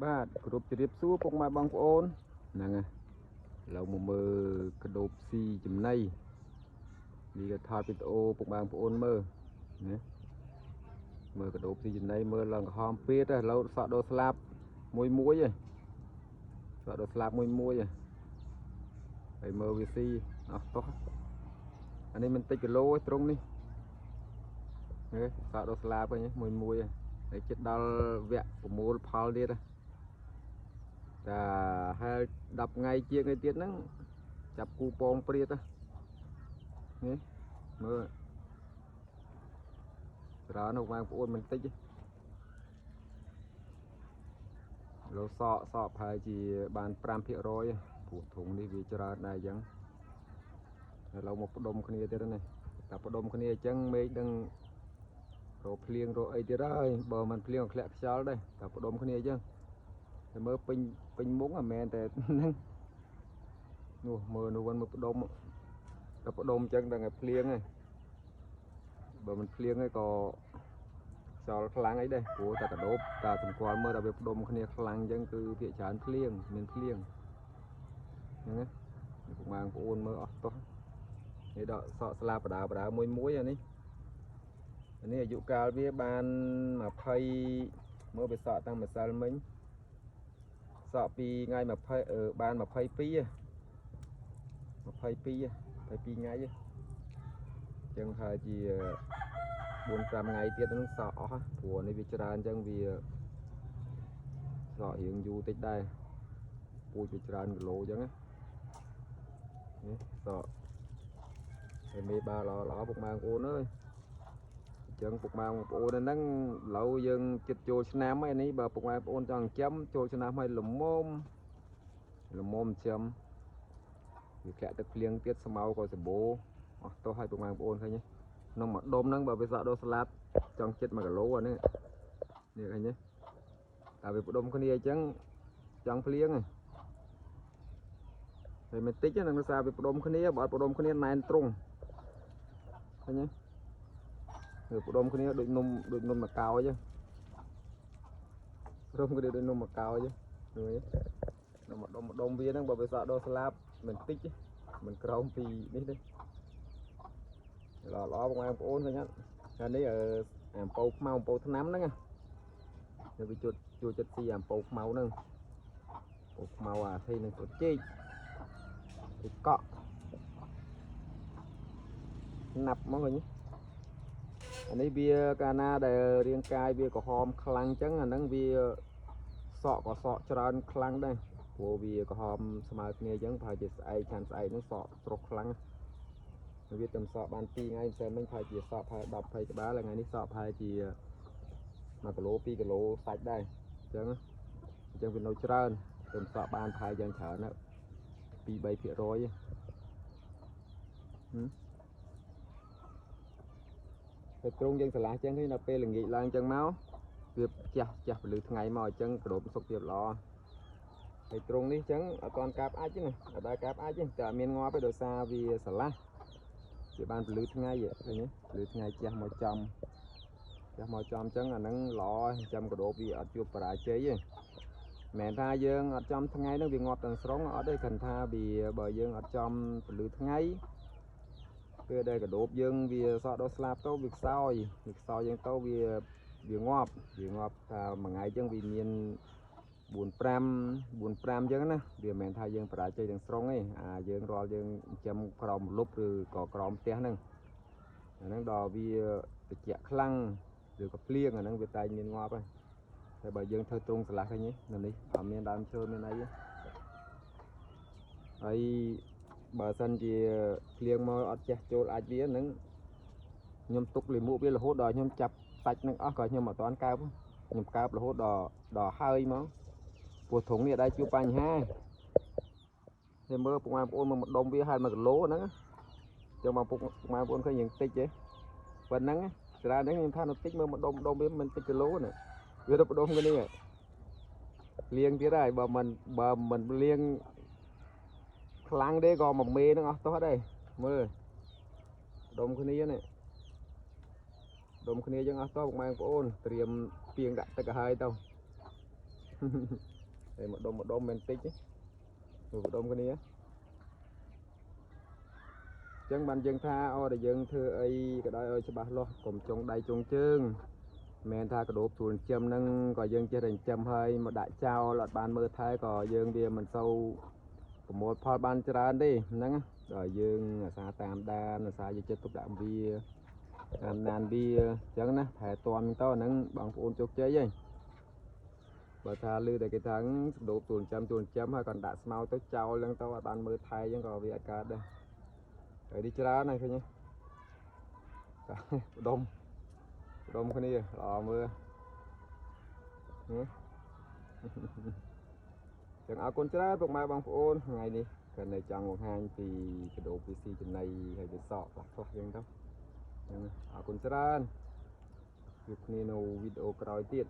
បាទគ្រប់ជ្រាបសួរពុកម៉ែបងប្អូនហ្នឹងហើយឥឡូវមកមើលកដោបស៊ីចំណីនេះក៏ថតវីដេអូពុកម៉ែបងប្អូនមើលណាមើលកដោបស៊ីចំណីមើលឡើងក្រហមពេតឥឡូវសក់ដូរស្លាប់មួយឯងសក់ដូរស្លាប់មួយឯងហើយមើលវាស៊ីអស់តោះអានេះមិនតិចគីឡូឯងត្រង់នេះហេសក់ដូរស្លាប់ឯងមួយឯងហើយចិត្តដល់វគ្គប្រមូលផលទៀតតាហើយ10ថ្ងៃជាងឯទៀតហ្នឹងចាប់គូពងព្រាតនេះមើលច្រើននោះបងប្អូនមិនតិចលោសក់ប្រហែលជាបាន 5% ពួកធុងនេះវាច្រើនដែរអញ្ចឹងឥឡូវមកផ្ដុំគ្នាទៀតនេះតែផ្ដុំគ្នាអញ្ចឹងមេឃនឹងរកភ្លៀងរកអីទៀតហើយបើមិនភ្លៀងធ្លាក់ខ្យល់ដែរតែផ្ដុំគ្នាអញ្ចឹងតែមើលពេញមុខអាមែនតែហ្នឹងនោះមើលនោះវិញមើលផ្ដុំតែផ្ដុំអញ្ចឹងដល់តែភ្លៀងហើយបើមិនភ្លៀងហើយក៏ខ្យល់ខ្លាំងអីដែរព្រោះតែកដោបតែសម្គាល់មើលតែវាផ្ដុំគ្នាខ្លាំងអញ្ចឹងគឺភាគច្រើនភ្លៀងមានភ្លៀងហ្នឹងណាពុកម៉ែបងប្អូនមើលអស់តោះនេះដកសក់ស្លាបបដាមួយអានេះអាយុកាលវាបាន20មើលវាសក់តាំងម្សិលមិញសក់ពីថ្ងៃ20បាន22 ថ្ងៃចឹងហើយជា 4-5 ថ្ងៃទៀតនឹងសក់អស់ព្រោះនេះវាច្រើនចឹងវាសក់រៀងយូរតិចដែរពូជវាច្រើនគីឡូចឹងណានេះសក់តែមេបាល្អពុកម៉ែបងប្អូនអើយចឹងពុកម៉ែបងប្អូនហ្នឹងឥឡូវយើងចិត្តចូលឆ្នាំហើយនេះបើពុកម៉ែបងប្អូនចង់ចិញ្ចឹមចូលឆ្នាំហើយល្មមចិញ្ចឹមវាធ្លាក់ទឹកភ្លៀងទៀតស្មៅក៏សម្បូរអស់ទោះឲ្យពុកម៉ែបងប្អូនឃើញទេក្នុងមួយដុំហ្នឹងបើវាសក់ដូរស្លាប់ចង់ចិត្ត1គីឡូអានេះឃើញទេតែវាផ្ដុំគ្នាអញ្ចឹងចង់ភ្លៀងហើយមិនតិចហ្នឹងដោយសារវាផ្ដុំគ្នាបើអត់ផ្ដុំគ្នាណែនត្រង់ឃើញទេវាផ្ដុំគ្នាដូចនំមកកោអញ្ចឹងផ្ដុំគ្នាដូចនំមកកោអញ្ចឹងឃើញទេដល់មួយដុំវាហ្នឹងបើវាសក់ដូរស្លាប់មិនតិចមិនក្រោមពីនេះទេល្អបងប្អូនឃើញអត់ហើយនេះអំពៅខ្មៅអំពៅថ្នាំហ្នឹងវាជួយចិត្តស៊ីអំពៅខ្មៅហ្នឹងអំពៅខ្មៅអាថៃនឹងស្លឹកចេកកក់ណាប់មកឃើញអានេះវាកាលណាដែលរាងកាយវាក្រហមខ្លាំងអញ្ចឹងអាហ្នឹងវាសក់ក៏សក់ច្រើនខ្លាំងដែរព្រោះវាក្រហមស្មើគ្នាអញ្ចឹងប្រហែលជាស្អែកឆានស្អែកហ្នឹងសក់ត្រុសខ្លាំងវាតែសក់បាន2ថ្ងៃផ្សេងមិញប្រហែលជាសក់ប្រហែល10-20 ក្បាលថ្ងៃនេះសក់ប្រហែលជា1គីឡូ2គីឡូសាច់ដែរអញ្ចឹងវានៅច្រើនតែសក់បានប្រហែលយ៉ាងច្រើន2-3% ទៅត្រង់យើងឆ្លាស់ចឹងឃើញដល់ពេលល្ងាចឡើងចឹងមកវាចាស់ពលឺថ្ងៃមកអញ្ចឹងកដោបសុខភាពល្អហើយត្រង់នេះចឹងអត់ទាន់កាប់អាចទេណាអត់ដែលកាប់អាចទេតែមានងាប់ទេដោយសារវាឆ្លាស់វាបានពលឺថ្ងៃឃើញទេពលឺថ្ងៃចាស់មកចំចឹងអាហ្នឹងល្អចាំកដោបវាអត់ជួបបរាជ័យទេមិនមែនថាយើងអត់ចំថ្ងៃហ្នឹងវាងាប់ទាំងស្រុងអត់ទេគ្រាន់ថាវាបើយើងអត់ចំពលឺថ្ងៃពេលដែលកដោបយើងវាសក់ដូរស្លាប់ទៅវាខ្សោយយើងទៅវាងាប់ថាមួយថ្ងៃចឹងវាមាន4-5ចឹងណាវាមិនមែនថាយើងបរាជ័យទាំងស្រុងទេយើងរាល់យើងចិញ្ចឹមក្រោមលុបឬក៏ក្រោមផ្ទះហ្នឹងអាហ្នឹងដល់វាត្រជាក់ខ្លាំងឬក៏ភ្លៀងអាហ្នឹងវាតែមានងាប់ហើយតែបើយើងធ្វើត្រង់ឆ្លាស់ឃើញនេះនៅនេះអត់មានដើមឈើមានអីទេហើយបើសិនជាភ្លៀងមកអត់ចេះចូលអាចវាហ្នឹងខ្ញុំទុកលាមកវារហូតដល់ខ្ញុំចាប់សាច់នឹងអស់ក៏ខ្ញុំអត់ទាន់កើបខ្ញុំកើបរហូតដល់ហើយមកពោះធុងនេះដែរជួបបញ្ហាតែមើលពុកម៉ែបងប្អូនមកដុំវាហែល1គីឡូហ្នឹងចឹងមកពុកម៉ែបងប្អូនឃើញយ៉ាងតិចទេប៉ុណ្ណឹងច្រើនហ្នឹងខ្ញុំថានៅតិចមើលមកដុំវាមិនតិចគីឡូណាវាទៅផ្ដុំគ្នានេះលៀងទៀតហើយបើមិនលៀងខ្លាំងទេក៏1មេហ្នឹងអស់ទោះដែរមើលដុំគ្នានេះដុំគ្នាយើងអស់តោះពុកម៉ែបងប្អូនត្រៀមពីងដាក់ទឹកឲ្យហើយទៅ để một đom men tích ấy một đom cái này chẳng bàn dân tha ở để dân thưa ấy cái đó ơi cho bà lo cùng trong đây trong chương men tha cái đốp chuồn châm nâng có dân chơi thành châm hơi một đại trao lọt bàn mơ thái có dân bia mình sâu một pha ban tràn đi nâng rồi dương xa tam đan xa như chết tục đạm bia nàn bia chẳng nè thẻ toàn to nâng bằng ôn chốt chế vậy bà tha lưu để cái tháng đổ chuồn châm hay còn đã mau tới trao lên tao bàn mơ thay chẳng có việc cả đây rồi đi chơi này thôi nhé đông cái này lò mưa chẳng áo con chơi bọc mai bằng ôn ngày đi cái này chẳng một hàng thì cái đồ PC trên này hay cái sọ là thôi nhưng đâu áo con chơi việc này video cày tiết